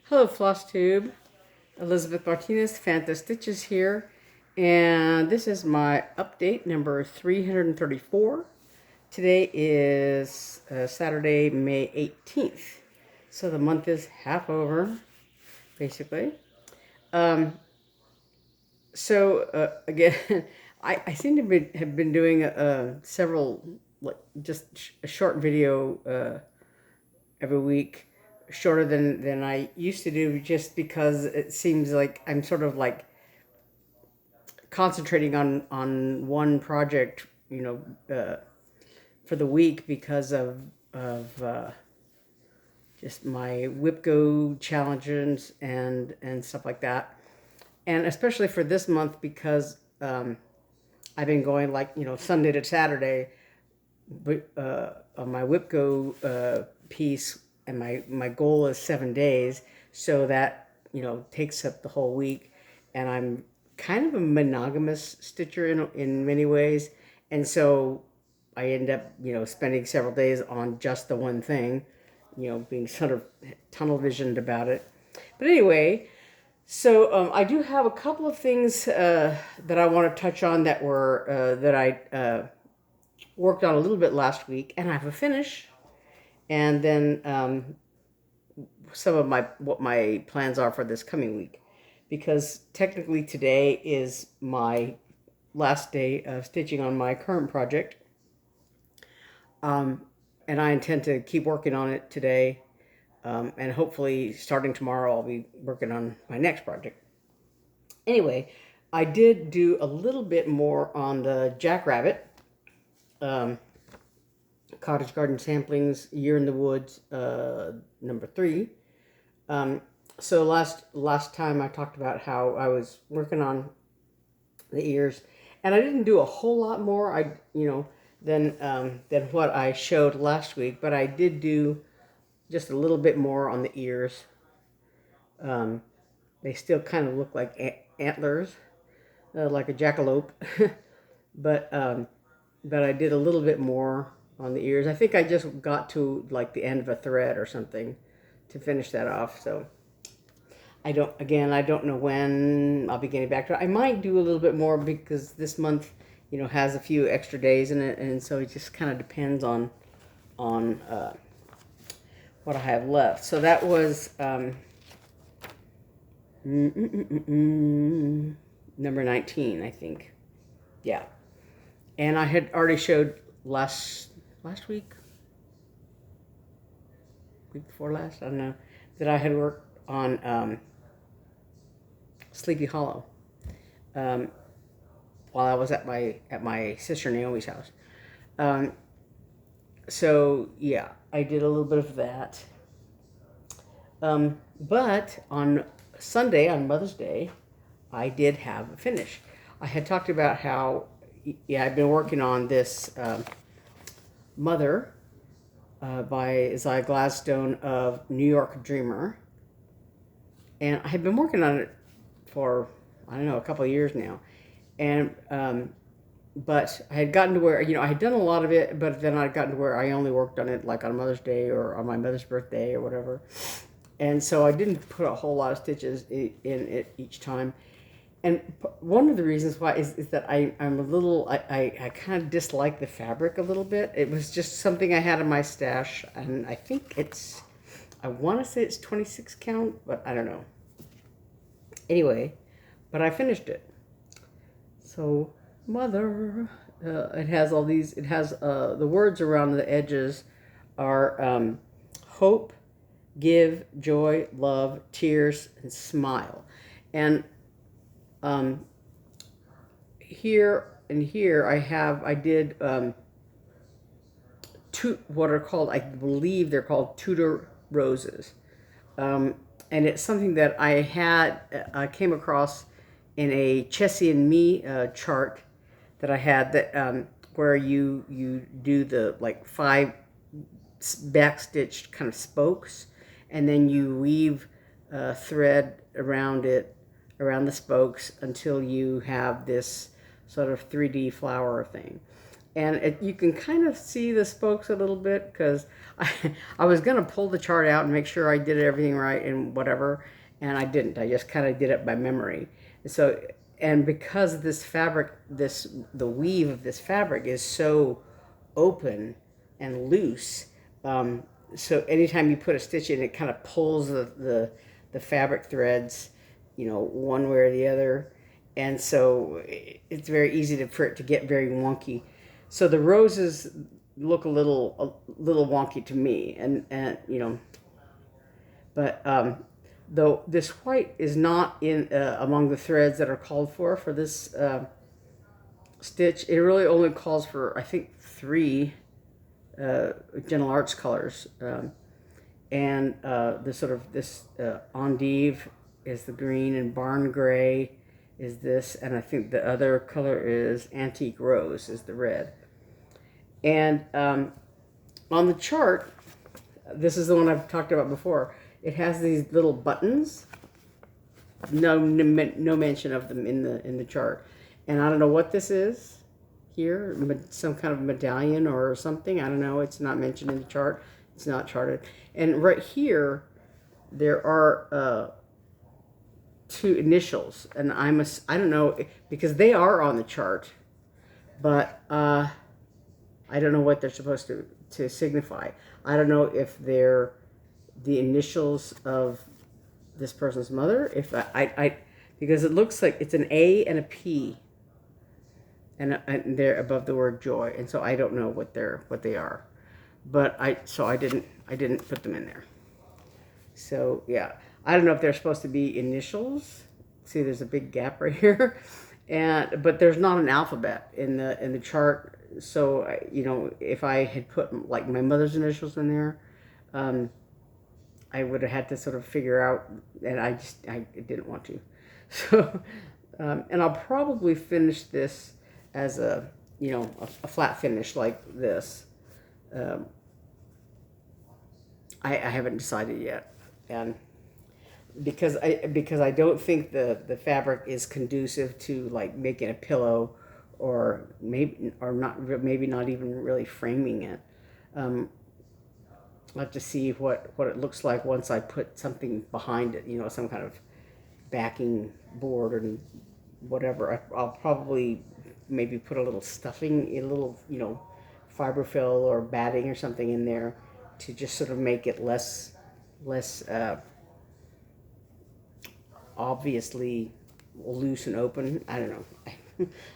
Hello, Flosstube. Elizabeth Martinez, phantastitches here, and this is my update number 334. Today is Saturday, May 18th, so the month is half over, basically. Again, I seem to have been doing several, like just a short video every week, shorter than I used to do, just because it seems like I'm sort of like concentrating on one project, for the week because of just my WIPGO challenges and stuff like that, and especially for this month because I've been going Sunday to Saturday on my WIPGO piece, and my goal is 7 days, so that takes up the whole week, and I'm kind of a monogamous stitcher in many ways, and so I end up spending several days on just the one thing, being sort of tunnel visioned about it. But anyway, so I do have a couple of things that I want to touch on that I worked on a little bit last week, and I have a finish, and then some of what my plans are for this coming week, because technically today is my last day of stitching on my current project, and I intend to keep working on it today, and hopefully starting tomorrow I'll be working on my next project. Anyway, I did do a little bit more on the Jackrabbit. Cottage Garden Samplings, Year in the Woods, number 3. So last time I talked about how I was working on the ears, and I didn't do a whole lot more than what I showed last week, but I did do just a little bit more on the ears. They still kind of look like antlers, like a jackalope, but I did a little bit more on the ears. I think I just got to like the end of a thread or something to finish that off. So I don't know when I'll be getting back to it. I might do a little bit more because this month, has a few extra days in it, and so it just kind of depends on what I have left. So that was number 19, I think. Yeah, and I had already showed last week before last, I don't know, that I had worked on Sleepy Hollow while I was at my sister Naomi's house. So yeah, I did a little bit of that. But on Sunday, on Mother's Day, I did have a finish. I had talked about how I've been working on this Mother by Ezia Gladstone of New York Dreamer, and I had been working on it for a couple of years now, and but I had gotten to where I had done a lot of it, but then I'd gotten to where I only worked on it like on Mother's Day or on my mother's birthday or whatever, and so I didn't put a whole lot of stitches in it each time. And one of the reasons why is that I'm a little, I kind of dislike the fabric a little bit. It was just something I had in my stash, and I think I want to say it's 26 count, but I don't know. Anyway, but I finished it. So, Mother, it has all these, it has the words around the edges are hope, give, joy, love, tears, and smile. And here I did two, what are called, I believe they're called Tudor roses, and it's something that I came across in a Chessie and Me chart that I had, that where you do the like 5 backstitched kind of spokes, and then you weave thread around the spokes until you have this sort of 3D flower thing. and you can kind of see the spokes a little bit because I was going to pull the chart out and make sure I did everything right and whatever, and I didn't. I just kind of did it by memory. So, and because this fabric, the weave of this fabric is so open and loose, so anytime you put a stitch in, it kind of pulls the fabric threads, one way or the other, and so it's very easy for it to get very wonky. So the roses look a little wonky to me, and but though this white is not in among the threads that are called for this stitch, it really only calls for, I think, 3 gentle arts colors, and this endive is the green, and barn gray is this, and I think the other color is antique rose is the red. And on the chart, this is the one I've talked about before. It has these little buttons. No mention of them in the chart, and I don't know what this is here. Some kind of medallion or something. I don't know. It's not mentioned in the chart. It's not charted. And right here, there are 2 initials, and I don't know, because they are on the chart, but I don't know what they're supposed to signify. I don't know if they're the initials of this person's mother. If I because it looks like it's an A and a P, and they're above the word joy, and so I don't know what they are, but I didn't put them in there. So yeah, I don't know if they're supposed to be initials. See, there's a big gap right here, but there's not an alphabet in the chart. So if I had put like my mother's initials in there, I would have had to sort of figure out, and I didn't want to. So, and I'll probably finish this as a flat finish like this. I haven't decided yet, and because I don't think the fabric is conducive to like making a pillow, or maybe not even really framing it. I'll have to see what it looks like once I put something behind it, some kind of backing board or whatever. I'll probably maybe put a little stuffing, a little, fiberfill or batting or something in there to just sort of make it less obviously loose and open. I don't know.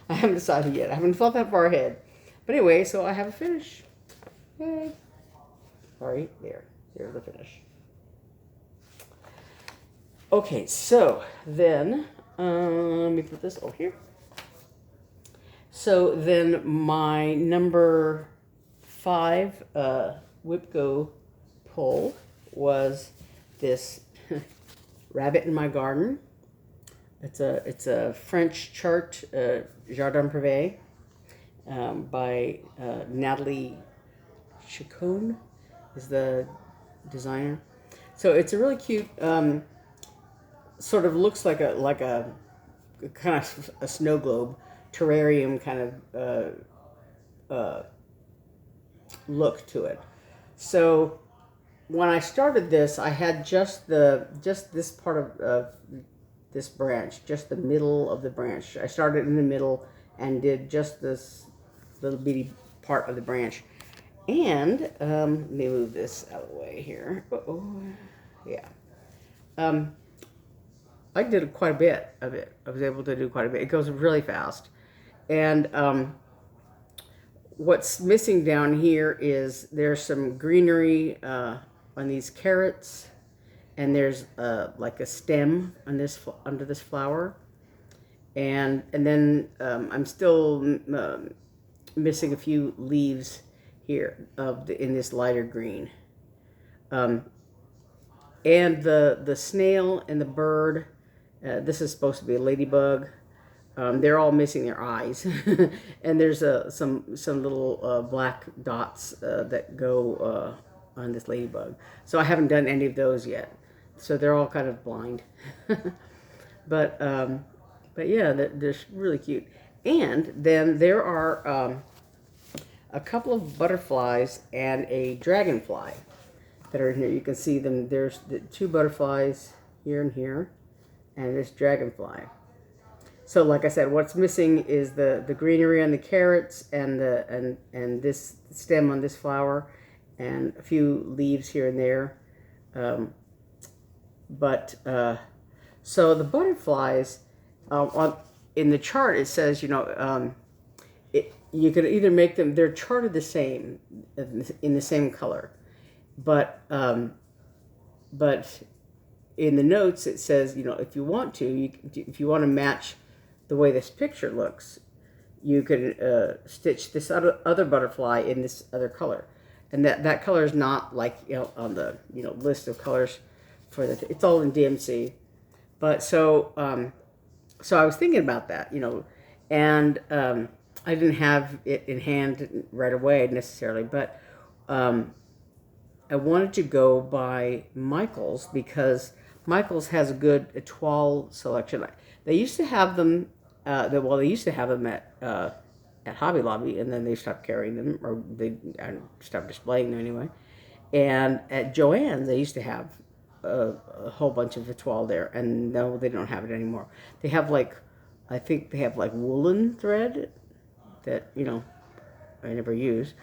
I haven't decided yet. I haven't thought that far ahead. But anyway, so I have a finish. Yay. Sorry, there's the finish. Okay, so then, let me put this over here. So then my number 5 WIPGO pull was this Rabbit in My Garden. It's a French chart, Jardin Prive, by Nathalie. Cichon is the designer. So it's a really cute, sort of looks like a kind of a snow globe, terrarium kind of look to it. So when I started this, I had just this part of this branch, just the middle of the branch. I started in the middle and did just this little bitty part of the branch. And let me move this out of the way here. Yeah. I did quite a bit of it. I was able to do quite a bit. It goes really fast. And what's missing down here is there's some greenery on these carrots, and there's like a stem on this under this flower, and then I'm still missing a few leaves here in this lighter green, and the snail and the bird. This is supposed to be a ladybug. They're all missing their eyes, and there's some little black dots that go on this ladybug. So I haven't done any of those yet. So they're all kind of blind, but yeah, they're really cute. And then there are a couple of butterflies and a dragonfly that are in here. You can see them. There's the 2 butterflies here and here, and this dragonfly. So like I said, what's missing is the greenery on the carrots and this stem on this flower and a few leaves here and there. So the butterflies, in the chart it says, you could either make them, they're charted the same, in the same color. But in the notes it says, if you want to, if you want to match the way this picture looks, you can stitch this other butterfly in this other color, and that color is not like on the list of colors for it's all in DMC. But so I was thinking about that, and I didn't have it in hand right away necessarily, but I wanted to go by Michael's because Michael's has a good etoile selection. They used to have them. They used to have them at Hobby Lobby, and then they stopped carrying them, or they stopped displaying them anyway. And at Joann's, they used to have a whole bunch of etoile there, and no, they don't have it anymore. They have I think they have woolen thread that I never use,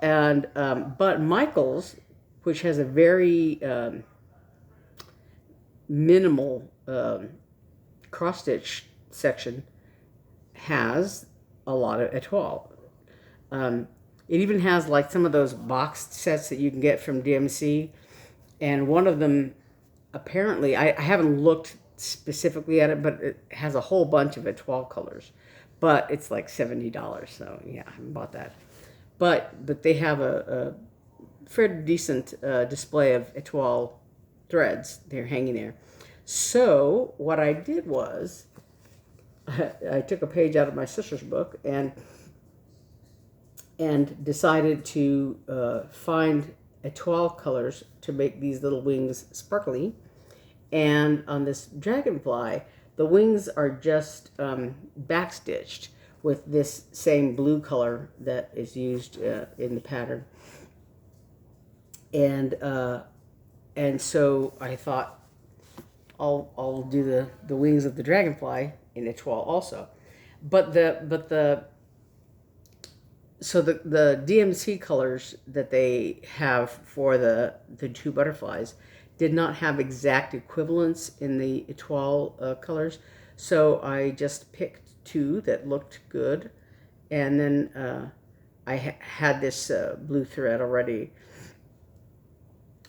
and but Michael's, which has a very minimal cross stitch section, has a lot of etoile. It even has some of those boxed sets that you can get from DMC, and one of them apparently, I haven't looked specifically at it, but it has a whole bunch of etoile colors, but it's like $70, so yeah, I haven't bought that. But they have a fairly decent display of etoile threads. They're hanging there. So what I did was I took a page out of my sister's book and decided to find etoile colors to make these little wings sparkly. And on this dragonfly, the wings are just backstitched with this same blue color that is used in the pattern. And so I thought I'll do the wings of the dragonfly in etoile also. But the DMC colors that they have for the 2 butterflies did not have exact equivalents in the etoile colors, so I just picked 2 that looked good, and then I had this blue thread already,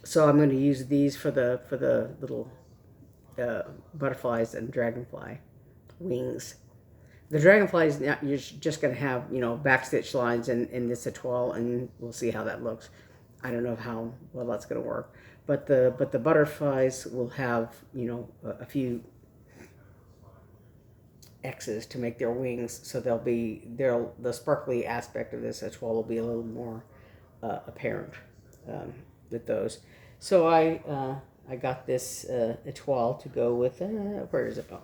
so I'm going to use these for the little butterflies and dragonfly wings. The dragonflies, you're just going to have backstitch lines in this etoile, and we'll see how that looks. I don't know how well that's going to work. But the butterflies will have a few X's to make their wings, so the sparkly aspect of this etoile will be a little more apparent with those. So I got this etoile to go with where is it? Oh,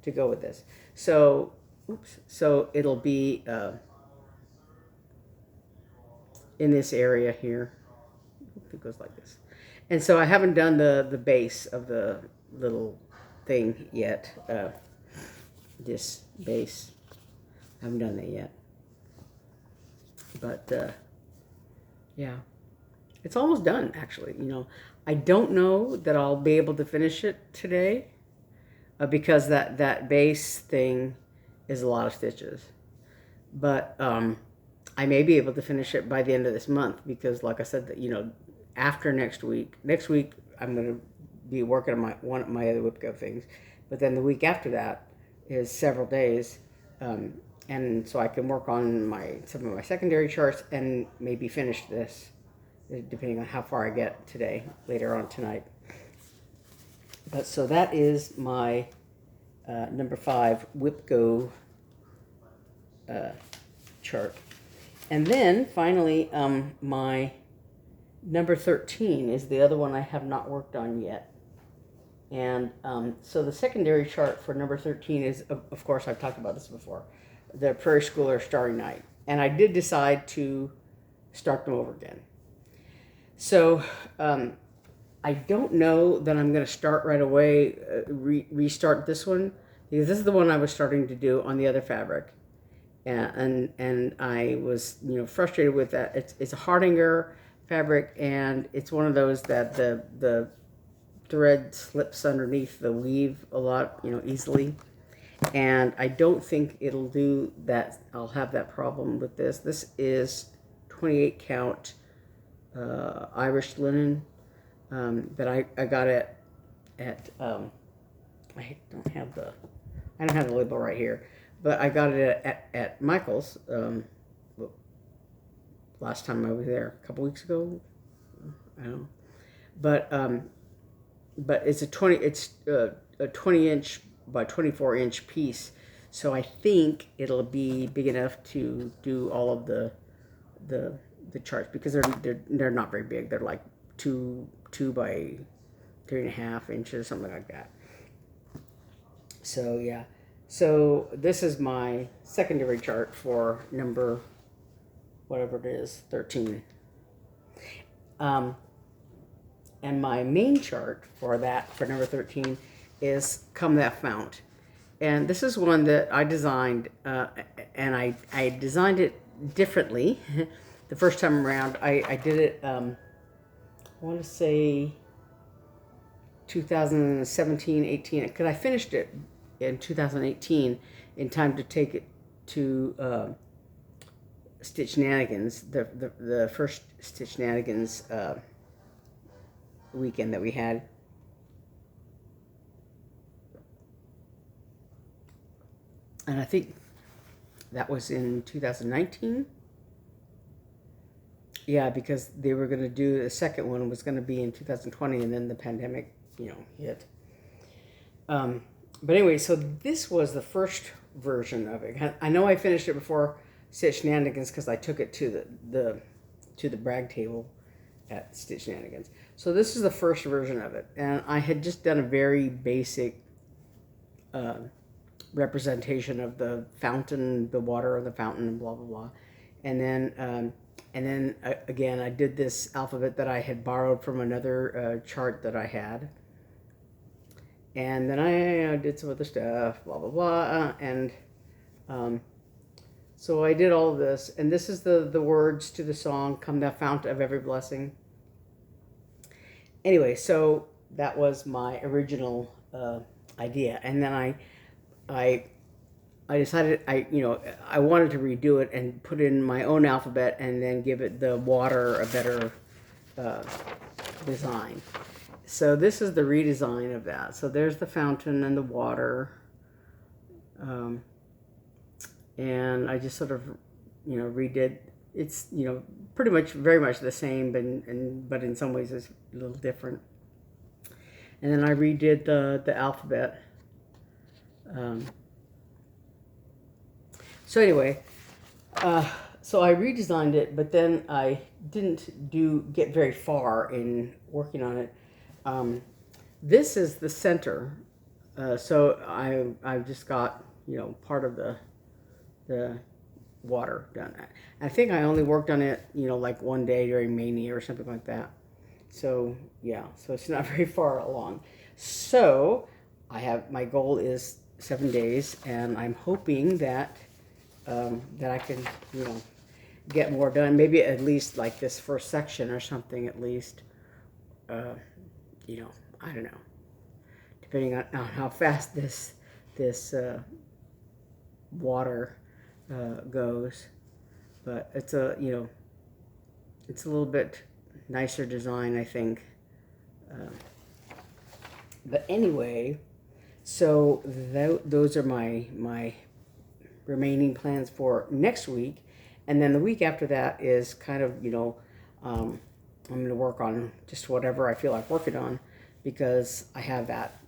to go with this. So it'll be in this area here. It goes like this. And so I haven't done the base of the little thing yet. This base, I haven't done that yet. But yeah, it's almost done actually. I don't know that I'll be able to finish it today because that base thing is a lot of stitches. But I may be able to finish it by the end of this month because, like I said, that after next week I'm going to be working on one of my other WIPGO things, but then the week after that is several days, and so I can work on some of my secondary charts and maybe finish this, depending on how far I get today, later on tonight. But so that is my number 5 WIPGO chart, and then finally my number 13 is the other one I have not worked on yet. And so the secondary chart for number 13 is, of course, I've talked about this before, the Prairie Schooler Starry Night. And I did decide to start them over again. So I don't know that I'm going to start right away, restart this one, because this is the one I was starting to do on the other fabric. And I was, frustrated with that. It's a Hardinger fabric, and it's one of those that the thread slips underneath the weave a lot, easily. And I don't think it'll do that. I'll have that problem with this. This is 28 count Irish linen that I got at I don't have the label right here, but I got it at Michael's last time I was there, a couple weeks ago. I don't know, but it's a 20 inch by 24 inch piece, so I think it'll be big enough to do all of the charts, because they're not very big. They're like 2 by 3.5 inches, something like that. So yeah, so this is my secondary chart for number, whatever it is, 13. And my main chart for number 13 is Come That Fount. And this is one that I designed, and I designed it differently. The first time around, I did it, I want to say 2017, 18, because I finished it in 2018 in time to take it to Stitch Shenanigans, the first Stitch Shenanigans weekend that we had. And I think that was in 2019. Yeah, because they were going to do, the second one was going to be in 2020, and then the pandemic, hit. But anyway, so this was the first version of it. I know I finished it before Stitch Shenanigans because I took it to the brag table at Stitch Shenanigans. So this is the first version of it, and I had just done a very basic representation of the fountain, the water of the fountain, and blah blah blah. And then again, I did this alphabet that I had borrowed from another chart that I had. And then I did some other stuff, blah blah blah, and so I did all of this. And this is the words to the song "Come Thou Fount of Every Blessing." Anyway, so that was my original idea, and then I decided I wanted to redo it and put in my own alphabet and then give it the water a better design. So this is the redesign of that. So there's the fountain and the water, and I just sort of redid. It's pretty much very much the same, but in some ways it's a little different. And then I redid the alphabet. So anyway, so I redesigned it, but then I didn't get very far in working on it. This is the center, so I've just got part of the water done. I think I only worked on it like one day during Mania or something like that. So yeah, so it's not very far along. So my goal is 7 days, and I'm hoping that I can get more done. Maybe at least like this first section or something at least. I don't know, depending on how fast this water goes. But it's it's a little bit nicer design, I think. But anyway, so those are my remaining plans for next week, and then the week after that is kind of I'm going to work on just whatever I feel like working on, because I have that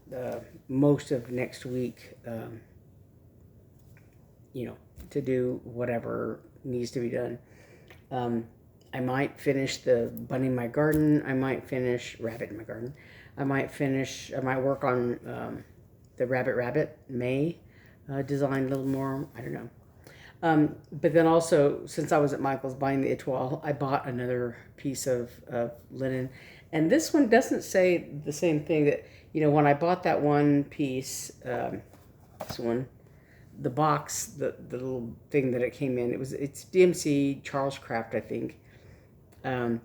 most of next week to do whatever needs to be done. I might finish the bunny in my garden. I might finish rabbit in my garden. I might work on the rabbit May design a little more. I don't know. But then also, since I was at Michael's buying the Etoile, I bought another piece of linen. And this one doesn't say the same thing that, when I bought that one piece, this one, the box, the little thing that it came in, it's DMC Charles Craft, I think. And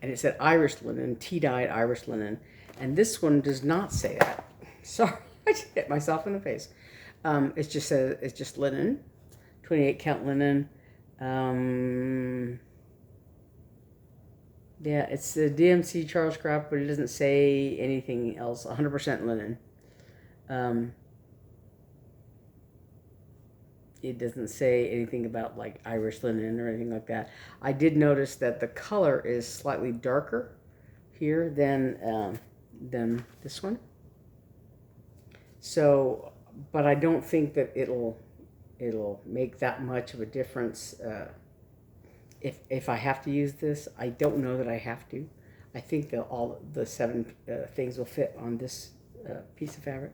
it said Irish linen, tea-dyed Irish linen. And this one does not say that. Sorry, I just hit myself in the face. It just says, it's just linen, 28 count linen. Yeah, it's the DMC Charles Craft, but it doesn't say anything else. 100% linen. It doesn't say anything about like Irish linen or anything like that. I did notice that the color is slightly darker here than this one. So, but I don't think that it'll make that much of a difference if I have to use this. I don't know that I have to. I think that all the 7 things will fit on this piece of fabric.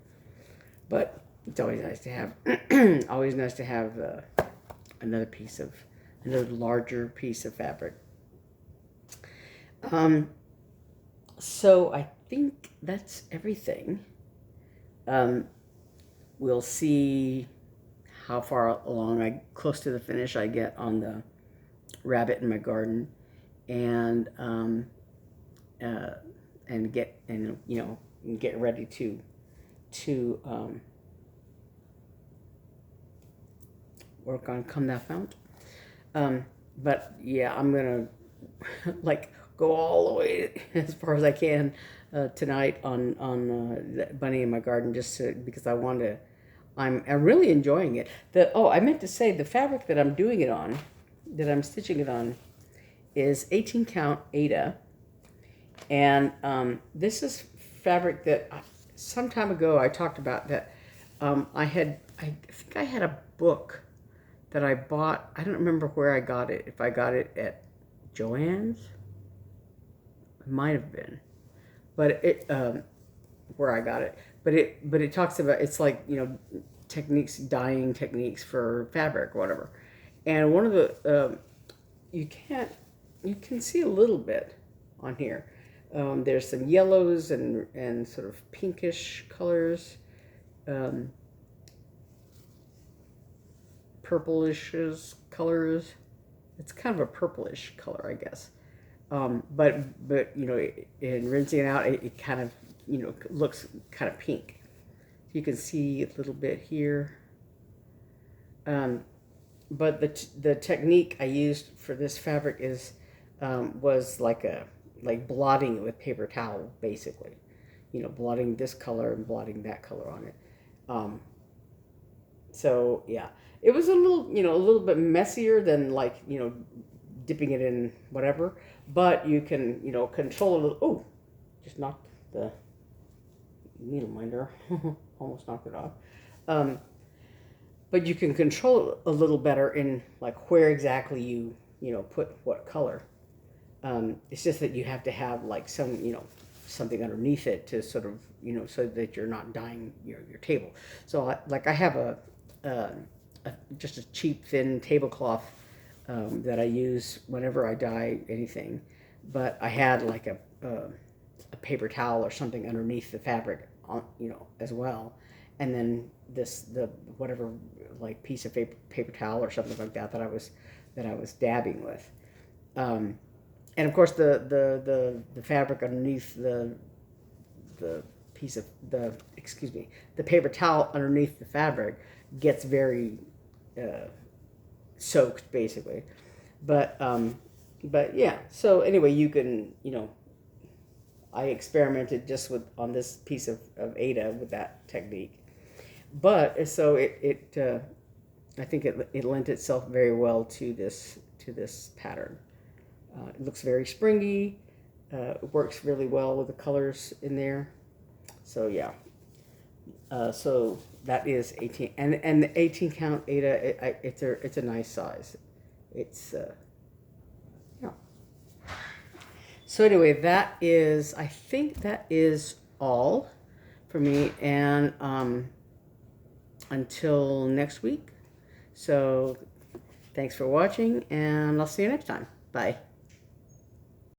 But it's always nice to have another larger piece of fabric. So I think that's everything. We'll see how far along close to the finish I get on the rabbit in my garden, and get ready to work on Come Thou Fount. But yeah, I'm gonna go all the way as far as I can tonight on the bunny in my garden, because I'm really enjoying it. I meant to say the fabric that I'm doing it on, that I'm stitching it on, is 18 count Aida, and this is fabric that some time ago I talked about that. I think I had a book that I bought. I don't remember where I got it. If I got it at Joann's, it might have been, but where I got it. But it talks about, it's like, dyeing techniques for fabric or whatever. And one of the you can see a little bit on here. There's some yellows and sort of pinkish colors, purplish colors. It's kind of a purplish color, I guess. But in rinsing it out, it kind of looks kind of pink. You can see a little bit here. But the technique I used for this fabric was like blotting it with paper towel, basically. Blotting this color and blotting that color on it. So yeah, it was a little bit messier than dipping it in whatever, but you can control a little. Oh, just knocked the needle minder. Almost knocked it off. But you can control it a little better in where exactly you put what color. It's just that you have to have something underneath it to sort of so that you're not dyeing your table. So I have just a cheap thin tablecloth that I use whenever I dye anything, but I had a paper towel or something underneath the fabric on as well, and then the whatever piece of paper towel or something like that I was dabbing with, and of course the fabric underneath the piece of the paper towel underneath the fabric gets very soaked, basically. But yeah, so anyway, you can I experimented just on this piece of Aida with that technique. But so it I think it lent itself very well to this pattern. It looks very springy. It works really well with the colors in there. So yeah. So that is 18, and the 18 count Aida. It's a nice size. It's yeah. So anyway, I think that is all for me, and until next week. So thanks for watching, and I'll see you next time. Bye.